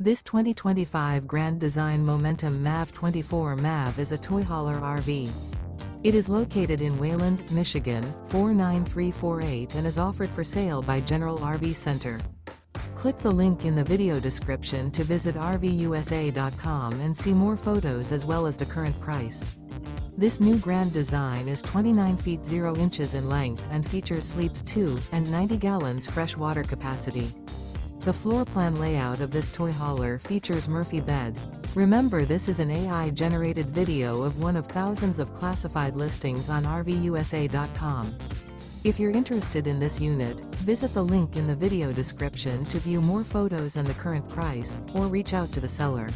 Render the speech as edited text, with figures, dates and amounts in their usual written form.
This 2025 Grand Design Momentum MAV 24 MAV is a toy hauler RV. It is located in Wayland, Michigan, 49348 and is offered for sale by General RV Center. Click the link in the video description to visit RVUSA.com and see more photos as well as the current price. This new Grand Design is 29 feet 0 inches in length and features sleeps 2 and 90 gallons fresh water capacity. The floor plan layout of this toy hauler features Murphy bed. Remember, this is an AI-generated video of one of thousands of classified listings on RVUSA.com. If you're interested in this unit, visit the link in the video description to view more photos and the current price, or reach out to the seller.